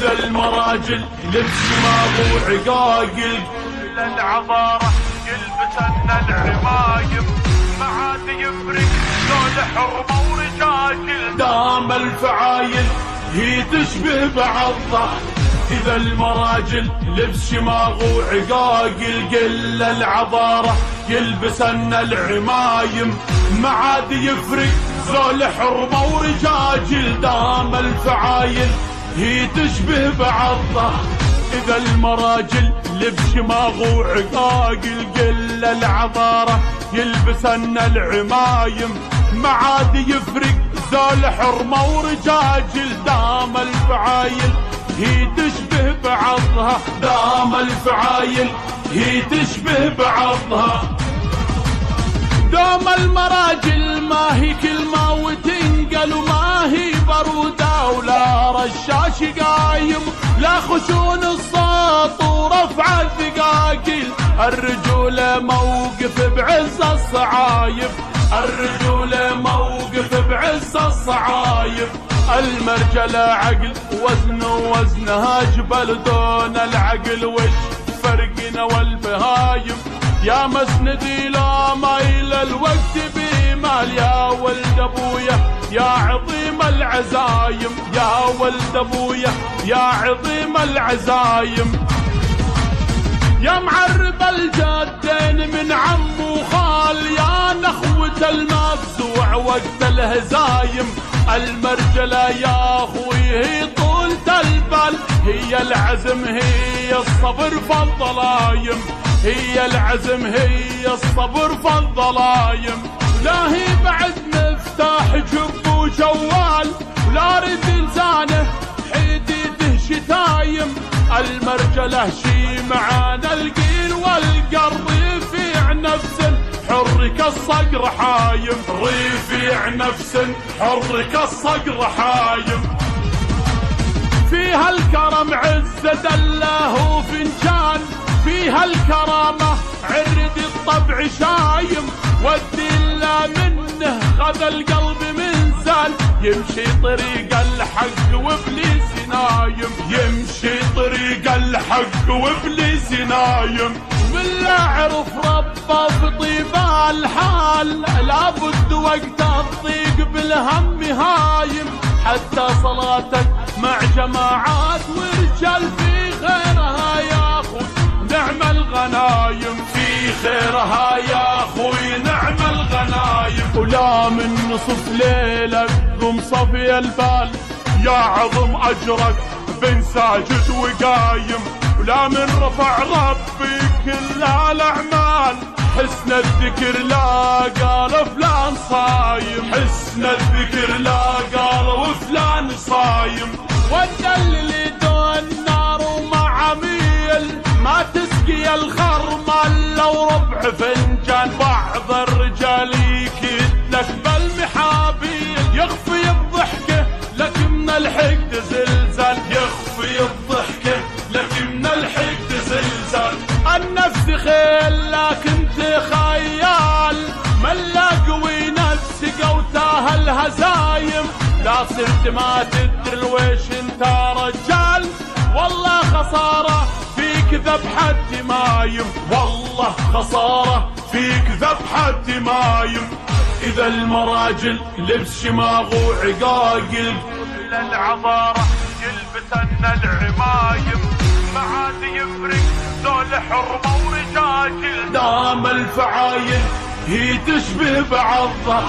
إذا المراجل لبس ماضو عقاقل للعبارة يلبسن العمايم ما عاد يفرق ذول حرمة ورجاجل دام الفعايل هي تشبه بعضها. إذا المراجل لبس شماغ وعقاقل قل العبارة يلبسن العمايم ما عاد يفرق ذول حرمة ورجاجل. دام الفعايل هي تشبه بعضها. إذا المراجل لبس شماغ وعقاقل قل العبارة يلبسن العمايم ما عاد يفرق ذول حرمة ورجاجل. دام الفعايل هي تشبه بعضها. دام الفعايل هي تشبه بعضها. دام المراجل ما هي كلمة وتنقل وما هي برودة ولا رشاش قايم لا خشون الصوت ورفع الثقاقيل. الرجولة موقف بعز الصعايب. الرجولة موقف بعز الصعايب. المرجلة عقل وزنها جبل دون العقل وش فرقنا والبهايم. يا مسندي لا مايل الوقت بمال يا ولد ابويا يا عظيم العزايم. يا ولد ابويا يا عظيم العزايم. يا معرب الجدين من عم وخال يا نخوة المفزوع وقت الهزايم. المرجلة يا اخوي هي طولة البال هي العزم هي الصبر فالظلايم. هي العزم هي الصبر فالظلايم. لا هي بعد مفتاح جب وجوال ولا رد لسانه حديده شتايم. المرجلة شي معانا القيل والقرب يفيع نفس حر كالصقر حايم. رفيع نفس حر كالصقر حايم. فيها الكرم عزة الله وفنجان فيها الكرامة عرد الطبع شايم. والدلة منه خذ القلب من زال يمشي طريق الحق وابليس نايم. يمشي طريق الحق وابليس نايم. من لا عرف ربه في طيب الحال لابد وقت الضيق بالهم هايم. حتى صلاتك مع جماعات ورجال في خيرها يا اخوي نعم الغنايم. في خيرها يا اخوي نعم الغنايم. ولا من نصف ليلك ضم صفي البال يا عظم اجرك بن ساجد وقايم. ولا من رفع ربي كل الاعمال حسن الذكر لا قال فلان صايم. حسن الذكر لا قال وفلان صايم. والدلل دون نار ومع عميل ما تسقي الخرمل لو ربع فنجان. بعض الرجال يكدلك بالمحابيل يخفي الضحكة لك من الحقد زلزال. يخفي الضحكة لك من الحقد زلزال. النفس خيل لكن تخيال ملا قوي نفسك وتاه الهزايم. لا صرت ما تدري الويش انت رجال والله خسارة فيك ذبحة دمايم. والله خسارة فيك ذبحة دمايم. إذا المراجل لبس شماغ وعقاقل للعبارة يلبسن العمايم ما عاد يفرق ذول حرمة ورجاجل. دام الفعايل هي تشبه بعضها.